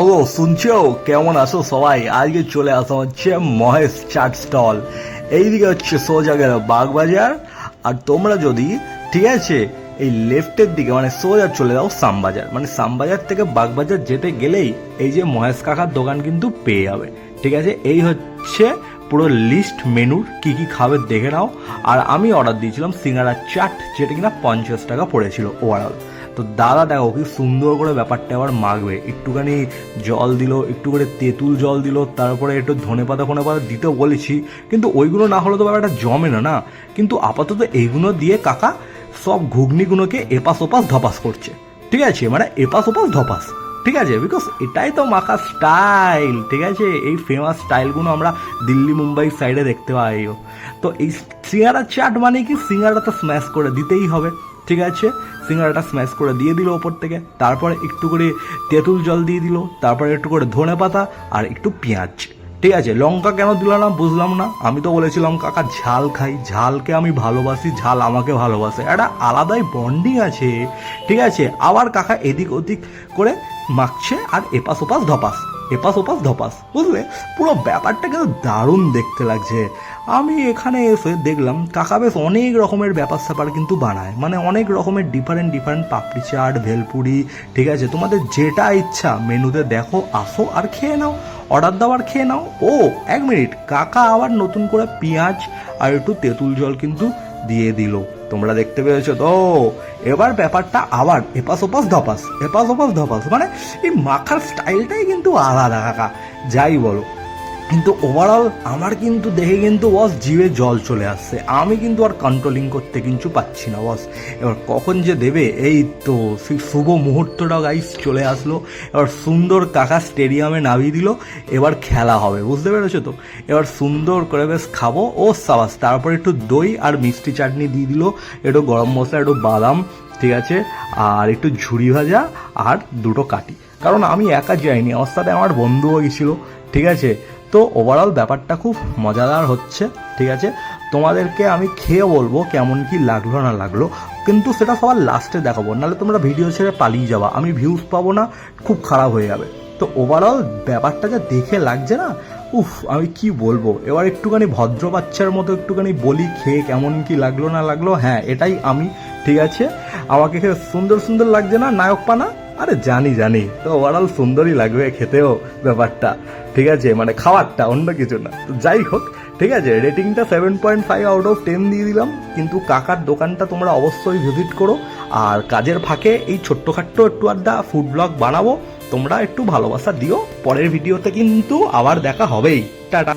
Hello শুনছো, কেমন আছো সবাই? আজকে চলে আসা হচ্ছে মহেশ চাট স্টল। এইদিকে হচ্ছে সোজা গেল বাগবাজার, আর তোমরা যদি ঠিক আছে এই লেফটের দিকে মানে সোজা চলে যাও শ্যামবাজার, মানে শ্যামবাজার থেকে বাগবাজার যেতে গেলেই এই যে মহেশ কাকার দোকান কিন্তু পেয়ে যাবে। ঠিক আছে, এই হচ্ছে পুরো লিস্ট মেনুর কি কি খাবে দেখে নাও। আর আমি অর্ডার দিয়েছিলাম সিঙ্গারা চাট, যেটা কিনা 50 টাকা পড়েছিল ওভারঅল। তো দাদা দেখো কি সুন্দর করে ব্যাপারটা আবার মাখবে, একটুখানি জল দিল, একটু করে তেঁতুল জল দিল, তারপরে একটু ধনেপাতা দিতেও বলেছি, কিন্তু ওইগুলো না হলে তো ব্যাপারটা জমে না না। কিন্তু আপাতত এইগুলো দিয়ে কাকা সব ঘুগনিগুলোকে এপাশ ওপাশ ধপাস করছে। ঠিক আছে, মানে এপাশ ওপাশ ধপাস। ঠিক আছে, বিকজ এটাই তো মাখা স্টাইল। ঠিক আছে, এই ফেমাস স্টাইলগুলো আমরা দিল্লি মুম্বাই সাইডে দেখতে পাই। তো এই সিঙ্গারা চাট মানে কি, সিঙ্গারাটা স্ম্যাশ করে দিতেই হবে। ঠিক আছে, সিঙ্গারাটা স্ম্যাশ করে দিয়ে দিল ওপর থেকে, তারপরে একটু করে তেঁতুল জল দিয়ে দিল, তারপরে একটু করে ধনে পাতা আর একটু পেঁয়াজ। ঠিক আছে, লঙ্কা কেন দিল না বুঝলাম না। আমি তো বলেছিলাম কাকা ঝাল খাই, ঝালকে আমি ভালোবাসি, ঝাল আমাকে ভালোবাসে, একটা আলাদাই বন্ডিং আছে। ঠিক আছে, আবার কাকা এদিক ওদিক করে মাখছে আর এপাশ ওপাশ ধপাস, এপাশ ওপাশ ধপাস, বুঝলে? পুরো ব্যাপারটা কিন্তু দারুণ দেখতে লাগছে। আমি এখানে এসে দেখলাম কাকা বেশ অনেক রকমের ব্যাপার স্যাপার কিন্তু বানায়, মানে অনেক রকমের ডিফারেন্ট ডিফারেন্ট পাপড়ি চাট, ভেলপুরি। ঠিক আছে, তোমাদের যেটা ইচ্ছা মেনুতে দেখো, আসো আর খেয়ে নাও, অর্ডার দাও আর খেয়ে নাও। ও 1 মিনিট, কাকা আবার নতুন করে পেঁয়াজ আর একটু তেঁতুল জল কিন্তু দিয়ে দিল, তোমরা দেখতে পেয়েছো তো? এবার ব্যাপারটা আবার এপাশ ওপাশ ধপাস, এপাশ ওপাশ ধপাস, মানে এই মাখার স্টাইলটাই কিন্তু আলাদা কাকা, যাই বলো। কিন্তু ওভারঅল আমার কিন্তু দেখে কিন্তু বস জিভে জল চলে আসছে, আমি কিন্তু আর কন্ট্রোলিং করতে কিন্তু পাচ্ছি না বস। এবার কখন যে দেবে, এই তো সেই শুভ মুহূর্তটা গাইস চলে আসলো। এবার সুন্দর কাকা স্টেডিয়ামে নামিয়ে দিল, এবার খেলা হবে, বুঝতে পেরেছো তো? এবার সুন্দর করে বেশ খাবো ও সাবাস। তারপর একটু দই আর মিষ্টি চাটনি দিয়ে দিল, একটু গরম মশলা, একটু বাদাম, ঠিক আছে, আর একটু ঝুড়ি ভাজা আর 2টো কাটি। কারণ আমি একা যাইনি, আমার সাথে আমার বন্ধুও গেছিলো। ঠিক আছে, তো ওভারঅল ব্যাপারটা খুব মজাদার হচ্ছে। ঠিক আছে, তোমাদেরকে আমি খেয়ে বলবো কেমন কি লাগলো না লাগলো, কিন্তু সেটা সবার লাস্টে দেখাবো, নাহলে তোমরা ভিডিও ছেড়ে পালিয়ে যাবা, আমি ভিউজ পাবো না, খুব খারাপ হয়ে যাবে। তো ওভারঅল ব্যাপারটা যা দেখে লাগছে না, উফ আমি কি বলবো। এবার একটুখানি ভদ্র বাচ্চার মতো একটুখানি বলি খেয়ে কেমন কি লাগলো না লাগলো। হ্যাঁ, এটাই আমি। ঠিক আছে, আমাকে খেয়ে সুন্দর সুন্দর লাগছে না নায়ক পানা? আরে জানি জানি, তো ওভারঅল সুন্দরই লাগবে খেতেও ব্যাপারটা। ঠিক আছে, মানে খাবারটা, অন্য কিছু না। তো যাই হোক, ঠিক আছে, রেটিংটা 7.5 আউট অফ 10 দিয়ে দিলাম। কিন্তু কাকার দোকানটা তোমরা অবশ্যই ভিজিট করো। আর কাজের ফাঁকে এই ছোট্টখাট্ট একটু আড্ডা ফুড ব্লগ বানাবো, তোমরা একটু ভালোবাসা দিও। পরের ভিডিওতে কিন্তু আবার দেখা হবেই। টাটা।